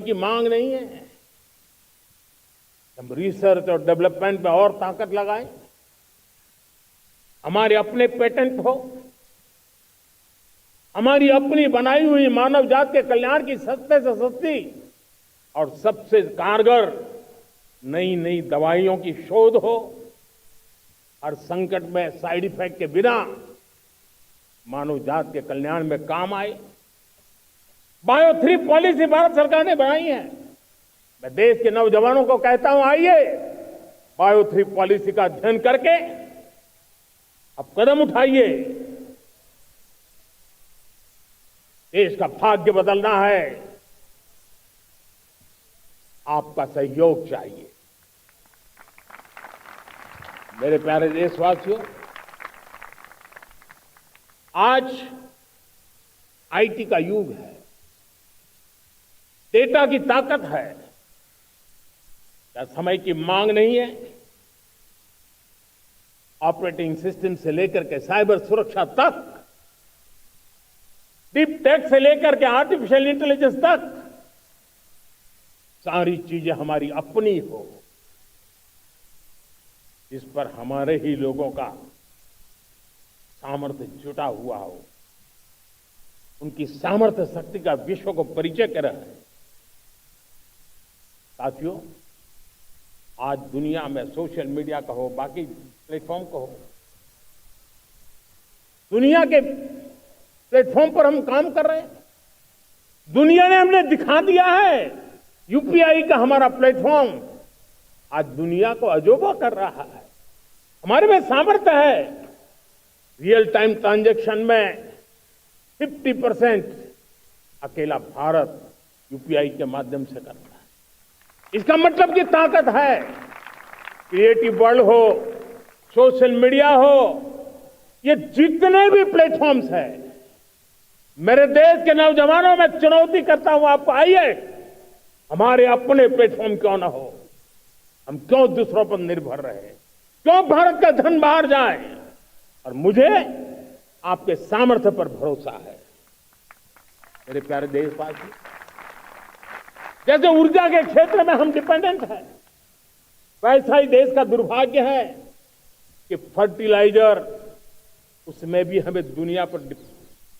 की मांग नहीं है। हम रिसर्च और डेवलपमेंट पे और ताकत लगाएं, हमारे अपने पेटेंट हो, हमारी अपनी बनाई हुई मानव जात के कल्याण की सस्ते से सस्ती और सबसे कारगर नई नई दवाइयों की शोध हो, हर संकट में साइड इफेक्ट के बिना मानव जात के कल्याण में काम आए। बायो 3 पॉलिसी भारत सरकार ने बनाई है। मैं देश के नौजवानों को कहता हूं, आइए बायो 3 पॉलिसी का अध्ययन करके अब कदम उठाइए। देश का भाग्य बदलना है, आपका सहयोग चाहिए। मेरे प्यारे देशवासियों, आज आईटी का युग है, डेटा की ताकत है। क्या समय की मांग नहीं है? ऑपरेटिंग सिस्टम से लेकर के साइबर सुरक्षा तक, डीप टेक से लेकर के आर्टिफिशियल इंटेलिजेंस तक, सारी चीजें हमारी अपनी हो, जिस पर हमारे ही लोगों का सामर्थ्य जुटा हुआ हो, उनकी सामर्थ्य शक्ति का विश्व को परिचय कराए। साथियों, आज दुनिया में सोशल मीडिया कहो, बाकी प्लेटफॉर्म कहो, दुनिया के प्लेटफॉर्म पर हम काम कर रहे हैं। दुनिया ने हमने दिखा दिया है, यूपीआई का हमारा प्लेटफॉर्म आज दुनिया को अजोबा कर रहा है। हमारे में सामर्थ्य है। रियल टाइम ट्रांजैक्शन में 50% अकेला भारत यूपीआई के माध्यम से करता है। इसका मतलब की ताकत है। क्रिएटिव वर्ल्ड हो, सोशल मीडिया हो, ये जितने भी प्लेटफॉर्म्स हैं, मेरे देश के नौजवानों में चुनौती करता हूं आपको, आइए हमारे अपने प्लेटफॉर्म क्यों ना हो, हम क्यों दूसरों पर निर्भर रहे, क्यों भारत का धन बाहर जाए। और मुझे आपके सामर्थ्य पर भरोसा है। मेरे प्यारे देशवासी, जैसे ऊर्जा के क्षेत्र में हम डिपेंडेंट हैं, वैसा ही देश का दुर्भाग्य है कि फर्टिलाइजर, उसमें भी हमें दुनिया पर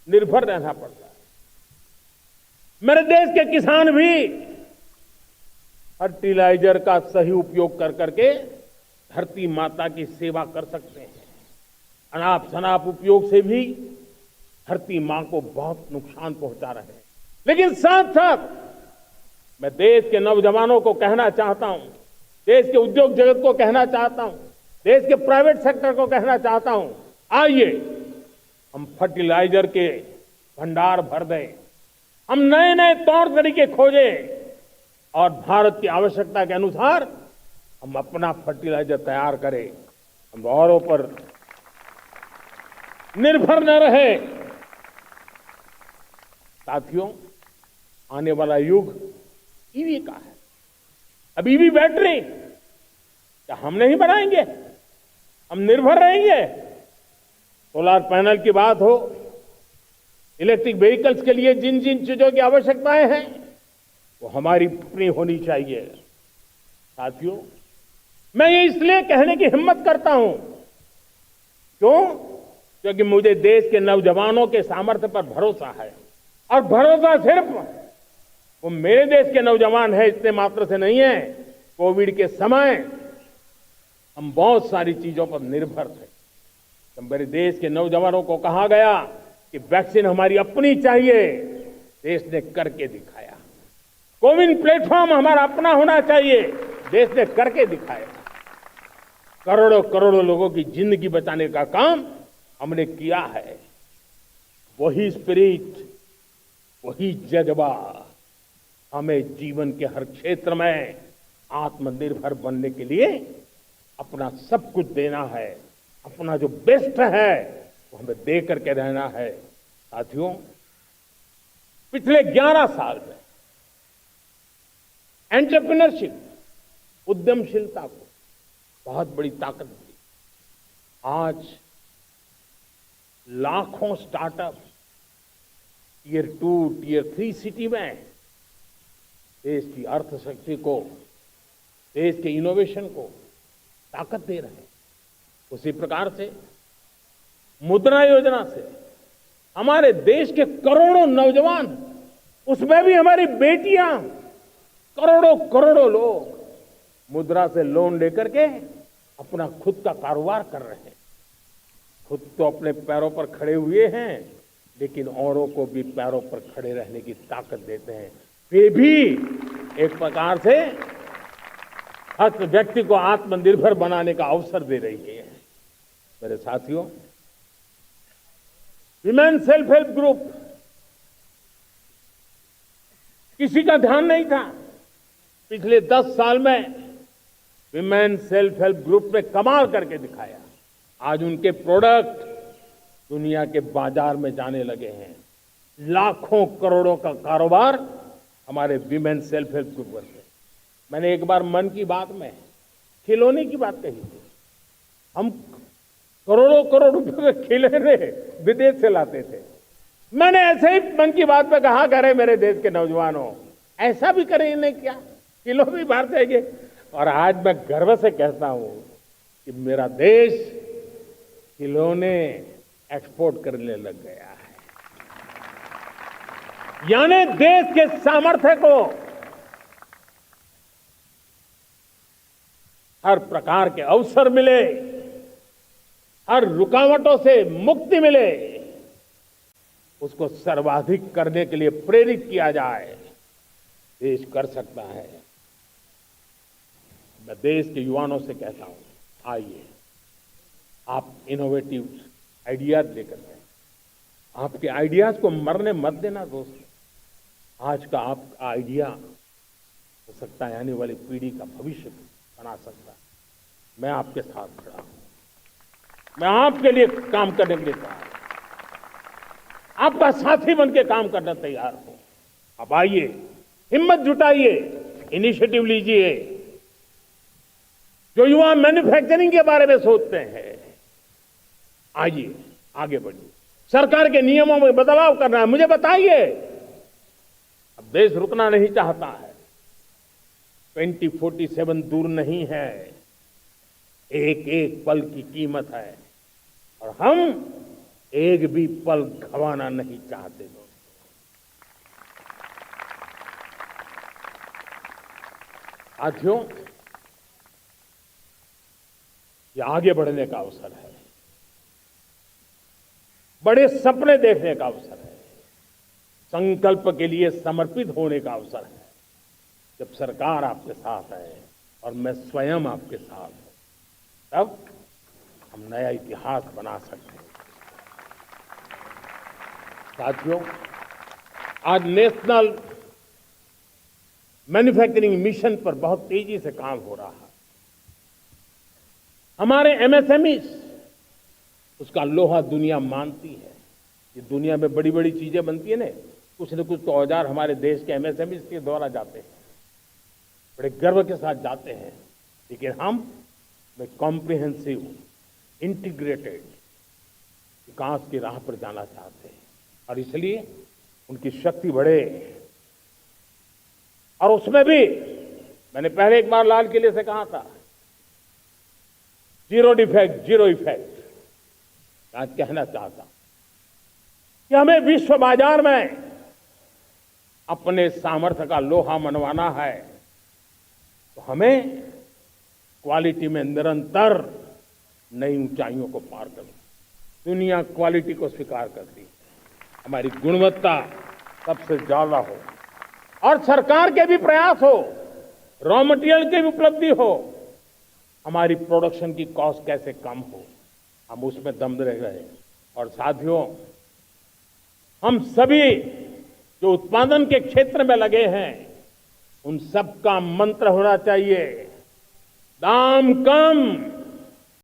निर्भर रहना पड़ता है। मेरे देश के किसान भी फर्टिलाइजर का सही उपयोग कर करके धरती माता की सेवा कर सकते हैं। अनाप शनाप उपयोग से भी धरती मां को बहुत नुकसान पहुंचा रहे हैं। लेकिन साथ साथ मैं देश के नौजवानों को कहना चाहता हूं, देश के उद्योग जगत को कहना चाहता हूं, देश के प्राइवेट सेक्टर को कहना चाहता हूं, आइए हम फर्टिलाइजर के भंडार भर दें, हम नए नए तौर तरीके खोजें और भारत की आवश्यकता के अनुसार हम अपना फर्टिलाइजर तैयार करें। हम औरों पर निर्भर न रहे। साथियों, आने वाला युग ईवी का है। अब ईवी बैटरी क्या हम नहीं बनाएंगे? हम निर्भर रहेंगे? सोलर पैनल की बात हो, इलेक्ट्रिक व्हीकल्स के लिए जिन जिन चीजों की आवश्यकताएं हैं, वो हमारी अपनी होनी चाहिए। साथियों, मैं ये इसलिए कहने की हिम्मत करता हूं, क्यों? क्योंकि मुझे देश के नौजवानों के सामर्थ्य पर भरोसा है। और भरोसा सिर्फ वो मेरे देश के नौजवान है इतने मात्र से नहीं है। कोविड के समय हम बहुत सारी चीजों पर निर्भर थे। तो मेरे देश के नौजवानों को कहा गया कि वैक्सीन हमारी अपनी चाहिए, देश ने करके दिखाया। कोविन प्लेटफॉर्म हमारा अपना होना चाहिए, देश ने करके दिखाया। करोड़ों करोड़ों लोगों की जिंदगी बचाने का काम हमने किया है। वही स्पिरिट, वही जज्बा हमें जीवन के हर क्षेत्र में आत्मनिर्भर बनने के लिए अपना सब कुछ देना है। अपना जो बेस्ट है वो हमें दे करके रहना है। साथियों, पिछले 11 साल में एंटरप्रेन्योरशिप, उद्यमशीलता को बहुत बड़ी ताकत दी। आज लाखों स्टार्टअप टियर 2, टियर 3 सिटी में देश की अर्थशक्ति को, देश के इनोवेशन को ताकत दे रहे हैं। उसी प्रकार से मुद्रा योजना से हमारे देश के करोड़ों नौजवान, उसमें भी हमारी बेटियां, करोड़ों करोड़ों लोग मुद्रा से लोन लेकर के अपना खुद का कारोबार कर रहे हैं। खुद तो अपने पैरों पर खड़े हुए हैं, लेकिन औरों को भी पैरों पर खड़े रहने की ताकत देते हैं। वे भी एक प्रकार से हर व्यक्ति को आत्मनिर्भर बनाने का अवसर दे रही है। मेरे साथियों, विमेन सेल्फ हेल्प ग्रुप, किसी का ध्यान नहीं था। पिछले 10 साल में विमेन सेल्फ हेल्प ग्रुप ने कमाल करके दिखाया। आज उनके प्रोडक्ट दुनिया के बाजार में जाने लगे हैं। लाखों करोड़ों का कारोबार हमारे विमेन सेल्फ हेल्प ग्रुप करते हैं। मैंने एक बार मन की बात में खिलौने की बात कही थी। हम करोड़ों करोड़ रुपए के खिलौने विदेश से लाते थे। मैंने ऐसे ही मन की बात में कहा, करे मेरे देश के नौजवानों, ऐसा भी करें इन्हें क्या, किलो भी बाहर देंगे। और आज मैं गर्व से कहता हूं कि मेरा देश खिलौने एक्सपोर्ट करने लग गया है। यानी देश के सामर्थ्य को हर प्रकार के अवसर मिले, हर रुकावटों से मुक्ति मिले, उसको सर्वाधिक करने के लिए प्रेरित किया जाए। देश कर सकता है। मैं देश के युवाओं से कहता हूं, आइए आप इनोवेटिव आइडियाज लेकर के, आपके आइडियाज को मरने मत देना दोस्तों। आज का आपका आइडिया हो सकता है आने वाली पीढ़ी का भविष्य बना सकता है। मैं आपके साथ खड़ा हूं। मैं आपके लिए काम करने के लिए तैयार हूं। आपका साथी बन के काम करना तैयार हूं। अब आइए, हिम्मत जुटाइए, इनिशिएटिव लीजिए। जो युवा मैन्युफैक्चरिंग के बारे में सोचते हैं, आइए आगे बढ़िए। सरकार के नियमों में बदलाव करना है, मुझे बताइए। अब देश रुकना नहीं चाहता है। 2047 दूर नहीं है। एक एक पल की कीमत है और हम एक भी पल गंवाना नहीं चाहते। साथियों, ये आगे बढ़ने का अवसर है, बड़े सपने देखने का अवसर है, संकल्प के लिए समर्पित होने का अवसर है। जब सरकार आपके साथ है और मैं स्वयं आपके साथ हूं, तब हम नया इतिहास बना सकते हैं। साथियों, आज नेशनल मैन्युफैक्चरिंग मिशन पर बहुत तेजी से काम हो रहा है। हमारे एमएसएमई, उसका लोहा दुनिया मानती है। ये दुनिया में बड़ी बड़ी चीजें बनती है ना, कुछ न कुछ तो औजार हमारे देश के एमएसएमई के द्वारा जाते हैं, बड़े गर्व के साथ जाते हैं। लेकिन हम कॉम्प्रिहेंसिव इंटीग्रेटेड विकास की राह पर जाना चाहते हैं और इसलिए उनकी शक्ति बढ़े। और उसमें भी मैंने पहले एक बार लाल किले से कहा था, जीरो डिफेक्ट जीरो इफेक्ट। आज कहना चाहता कि हमें विश्व बाजार में अपने सामर्थ्य का लोहा मनवाना है, तो हमें क्वालिटी में निरंतर नई ऊंचाइयों को पार करना। दुनिया क्वालिटी को स्वीकार करती है, हमारी गुणवत्ता सबसे ज्यादा हो और सरकार के भी प्रयास हो, रॉ मटेरियल की भी उपलब्धि हो, हमारी प्रोडक्शन की कॉस्ट कैसे कम हो, हम उसमें दम रह गए। और साथियों, हम सभी जो उत्पादन के क्षेत्र में लगे हैं, उन सबका मंत्र होना चाहिए, दाम कम